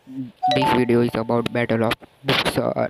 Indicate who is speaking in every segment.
Speaker 1: This video is about Battle of Buxar.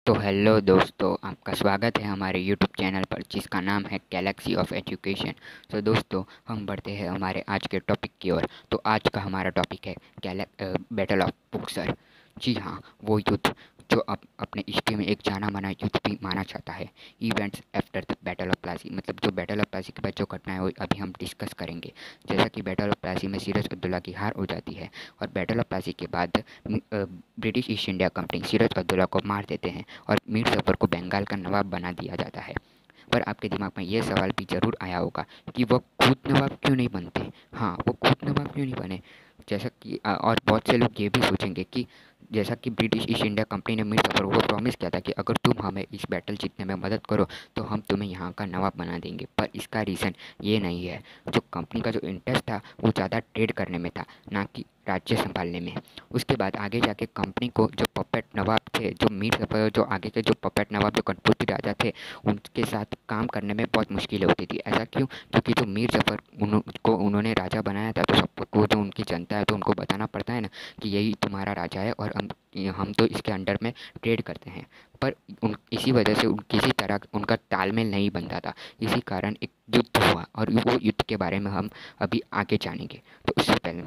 Speaker 1: तो hello दोस्तों, आपका स्वागत है हमारे यूट्यूब चैनल पर जिसका नाम है गैलेक्सी ऑफ एजुकेशन। तो दोस्तों, हम बढ़ते हैं हमारे आज के टॉपिक की ओर। तो आज का हमारा टॉपिक है बैटल ऑफ बुक्सर। जी हाँ, वो युद्ध जो अपने हिस्ट्री में एक जाना माना युद्ध भी माना जाता है। Events after the battle of Plassey, मतलब जो बैटल ऑफ प्लासी के बाद जो घटना है वो अभी हम डिस्कस करेंगे। जैसा कि बैटल ऑफ प्लासी में सिराज उद्दौला की हार हो जाती है और बैटल ऑफ प्लासी के बाद British east India company Siraj ud-Daula को मार देते हैं और मीर जफ़र को बंगाल का नवाब बना दिया जाता है। पर आपके दिमाग में ये सवाल भी ज़रूर आया होगा कि वो खुद नवाब क्यों नहीं बनते। हाँ, वो खुद नवाब क्यों नहीं बने। जैसा कि और बहुत से लोग ये भी सोचेंगे कि जैसा कि ब्रिटिश ईस्ट इंडिया कंपनी ने मीर जफ़र को प्रॉमिस किया था कि अगर तुम हमें इस बैटल जीतने में मदद करो तो हम तुम्हें यहाँ का नवाब बना देंगे। पर इसका रीज़न ये नहीं है। जो कंपनी का जो इंटरेस्ट था वो ज़्यादा ट्रेड करने में था, ना कि राज्य संभालने में। उसके बाद आगे जाके कंपनी को जो पपेट नवाब थे, जो मीर जफ़र, जो आगे के जो पपेट नवाब जो कठपुतली राजा थे, उनके साथ काम करने में बहुत मुश्किल होती थी। ऐसा क्यों? क्योंकि जो मीर जफ़र को उन्होंने राजा बनाया था तो सबको, जो उनकी जनता है, तो उनको बताना पड़ता है ना कि यही तुम्हारा राजा है और हम तो इसके अंडर में ट्रेड करते हैं। पर इसी वजह से किसी तरह उनका तालमेल नहीं बनता था। इसी कारण एक युद्ध हुआ और वो युद्ध के बारे में हम अभी आगे जानेंगे। तो उससे पहले,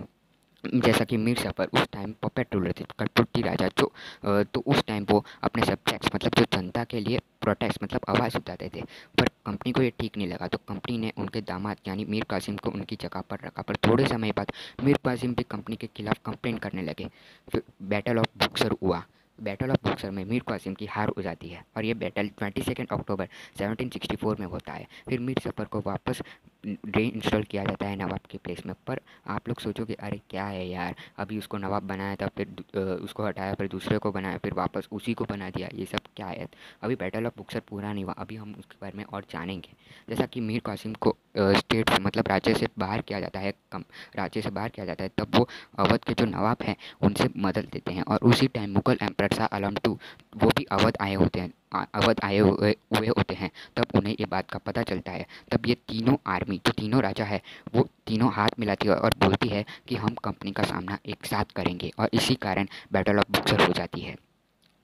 Speaker 1: जैसा कि मीर जाफ़र उस टाइम पपेट रूलर थे, कठपुतली राजा, जो तो उस टाइम वो अपने सब्जेक्ट्स, मतलब जो जनता के लिए प्रोटेस्ट, मतलब आवाज़ उठाते थे। पर कंपनी को ये ठीक नहीं लगा तो कंपनी ने उनके दामाद यानी मीर कासिम को उनकी जगह पर रखा। पर थोड़े समय बाद मीर कासिम भी कंपनी के खिलाफ कंप्लेंट करने लगे। फिर बैटल ऑफ बुक्सर हुआ। बैटल ऑफ बुक्सर में मीर कासिम की हार हो जाती है और ये बैटल 22 अक्टूबर 1764 में होता है। फिर मीर जफ़र को वापस री इंस्टॉल किया जाता है नवाब के प्लेस में। पर आप लोग सोचोगे अरे क्या है यार, अभी उसको नवाब बनाया था, फिर उसको हटाया, फिर दूसरे को बनाया, फिर वापस उसी को बना दिया, ये सब क्या है। अभी बैटल ऑफ बुक्सर पूरा नहीं हुआ, अभी हम उसके बारे में और जानेंगे। जैसा कि मीर कासिम को स्टेट से, मतलब राज्य से बाहर किया जाता है, कम राज्य से बाहर किया जाता है, तब वो अवध के जो नवाब हैं उनसे मदद लेते हैं। और उसी time Mughal emperor Shah Alam two वो भी अवध आए होते हैं, अवध आए हुए होते हैं। तब उन्हें ये बात का पता चलता है। तब ये तीनों आर्मी, जो तीनों राजा है, वो तीनों हाथ मिलाती है और बोलती है कि हम कंपनी का सामना एक साथ करेंगे, और इसी कारण बैटल ऑफ बुक्सर हो जाती है।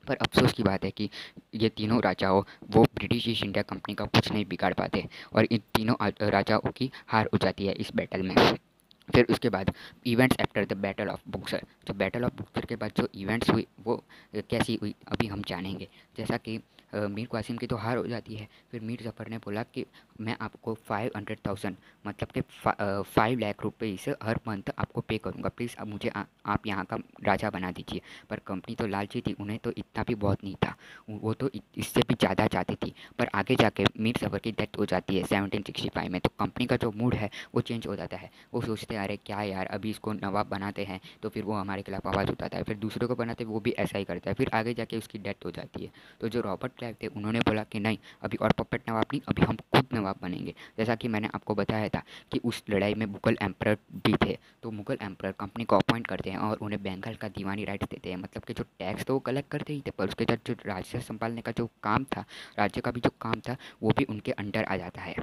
Speaker 1: पर अफसोस की बात है कि ये तीनों राजाओं, वो ब्रिटिश ईस्ट इंडिया कंपनी का कुछ नहीं बिगाड़ पाते और इन तीनों राजाओं की हार हो जाती है इस बैटल में। फिर उसके बाद events after the battle of Buxar, जो बैटल ऑफ बुक्सर के बाद जो इवेंट्स हुई वो कैसी हुई अभी हम जानेंगे। जैसा कि मीर कासिम की तो हार हो जाती है। फिर मीर जफ़र ने बोला कि मैं आपको 500,000, मतलब कि 5 लाख रुपये से हर मंथ आपको पे करूँगा, प्लीज़ अब मुझे आप यहाँ का राजा बना दीजिए। पर कंपनी तो लालची थी, उन्हें तो इतना भी बहुत नहीं था, वो तो इससे भी ज़्यादा चाहती थी। पर आगे जाके मीर जफ़र की डेथ हो जाती है 1765 में, तो कंपनी का जो मूड है वो चेंज हो जाता है। वो सोचते हैं अरे क्या यार, अभी इसको नवाब बनाते हैं तो फिर वो हमारे खिलाफ आवाज़ उठाता है, फिर दूसरे को बनाते हैं वो भी ऐसा ही करता है, फिर आगे जाके उसकी डेथ हो जाती है। तो जो रॉबर्ट क्लाइव थे उन्होंने बोला कि नहीं, अभी और पपेट नवाब नहीं, अभी हम खुद नवाब बनेंगे। जैसा कि मैंने आपको बताया था कि उस लड़ाई में मुगल एम्परर भी थे, तो मुगल एम्परर कंपनी को अपॉइंट करते हैं और उन्हें बंगाल का दीवानी राइट्स देते हैं। मतलब कि जो टैक्स तो वो कलेक्ट करते ही थे, पर उसके साथ जो राज्य संभालने का जो काम था, राज्य का भी जो काम था, वो भी उनके अंडर आ जाता है।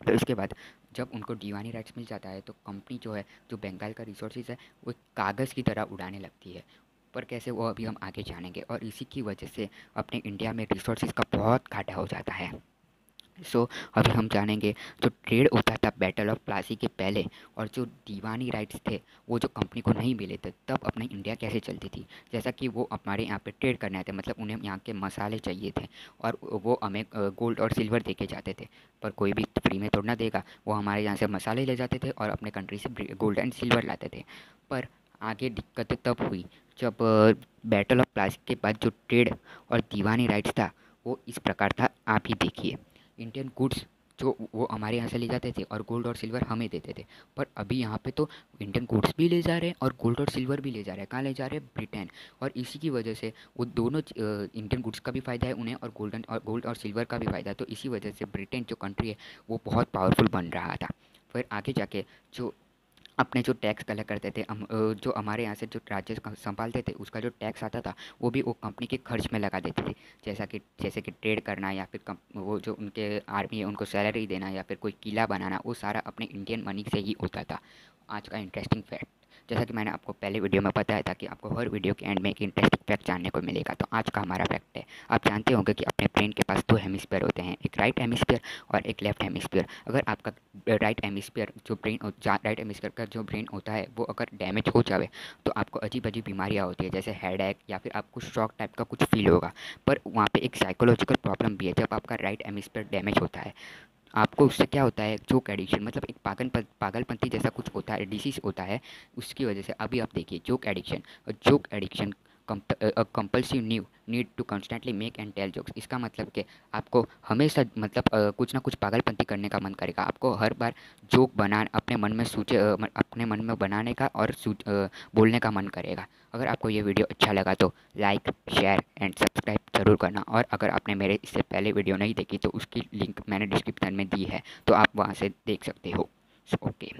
Speaker 1: फिर उसके बाद जब उनको दीवानी राइट्स मिल जाता है तो कंपनी जो है, जो बंगाल का रिसोर्सेज है, वो एक कागज़ की तरह उड़ाने लगती है। पर कैसे, वो अभी हम आगे जानेंगे। और इसी की वजह से अपने इंडिया में रिसोर्सेज का बहुत घाटा हो जाता है। सो अभी हम जानेंगे जो ट्रेड होता था बैटल ऑफ प्लासी के पहले, और जो दीवानी राइट्स थे वो जो कंपनी को नहीं मिले थे, तब अपनी इंडिया कैसे चलती थी। जैसा कि वो हमारे यहाँ पे ट्रेड करने आए थे, मतलब उन्हें यहाँ के मसाले चाहिए थे और वो हमें गोल्ड और सिल्वर दे के जाते थे। पर कोई भी फ्री में थोड़ा ना देगा, वो हमारे यहाँ से मसाले ले जाते थे और अपने कंट्री से गोल्ड एंड सिल्वर लाते थे। पर आगे दिक्कत तब हुई जब बैटल ऑफ प्लासी के बाद जो ट्रेड और दीवानी राइट्स था वो इस प्रकार था, आप ही देखिए। इंडियन गुड्स जो वो हमारे यहाँ से ले जाते थे और गोल्ड और सिल्वर हमें देते थे। पर अभी यहाँ पे तो इंडियन गुड्स भी ले जा रहे हैं और गोल्ड और सिल्वर भी ले जा रहे हैं। कहाँ ले जा रहे हैं? ब्रिटेन। और इसी की वजह से वो दोनों इंडियन गुड्स का भी फ़ायदा है उन्हें और गोल्ड और सिल्वर का भी फ़ायदा है। तो इसी वजह से ब्रिटेन जो कंट्री है वो बहुत पावरफुल बन रहा था। फिर आगे जाके जो अपने जो टैक्स कलेक्ट करते थे जो हमारे यहाँ से जो राज्य संभालते थे उसका जो टैक्स आता था वो भी वो कंपनी के खर्च में लगा देते थे। जैसे कि ट्रेड करना या फिर वो जो उनके आर्मी है उनको सैलरी देना या फिर कोई किला बनाना, वो सारा अपने इंडियन मनी से ही होता था। आज का इंटरेस्टिंग फैक्ट, जैसा कि मैंने आपको पहले वीडियो में बताया था कि आपको हर वीडियो के एंड में एक इंटरेस्टिंग फैक्ट जानने को मिलेगा। तो आज का हमारा फैक्ट है, आप जानते होंगे कि अपने ब्रेन के पास दो हेमिस्फीयर होते हैं, एक राइट हेमिस्फीयर और एक लेफ्ट हेमिस्फीयर। अगर आपका राइट हेमिस्फीयर का जो ब्रेन होता है वो अगर डैमेज हो जाए तो आपको अजीब अजीब बीमारियाँ होती है, जैसे हेडेक या फिर आपको शॉक टाइप का कुछ फील होगा। पर वहाँ पे एक साइकोलॉजिकल प्रॉब्लम भी है, जब आपका राइट हेमिस्फीयर डैमेज होता है आपको उससे क्या होता है, जोक एडिक्शन, मतलब एक पागलपंती जैसा कुछ होता है, डिसीज होता है। उसकी वजह से अभी आप देखिए joke addiction compulsive need to constantly make and tell jokes. इसका मतलब कि आपको हमेशा मतलब कुछ ना कुछ पागलपंती करने का मन करेगा, आपको हर बार जोक बना अपने मन में अपने मन में बनाने का और बोलने का मन करेगा। अगर आपको ये वीडियो अच्छा लगा तो लाइक, शेयर एंड सब्सक्राइब ज़रूर करना। और अगर आपने मेरे इससे पहले वीडियो नहीं देखी तो उसकी लिंक मैंने डिस्क्रिप्शन में दी है, तो आप वहाँ से देख सकते हो। ओके।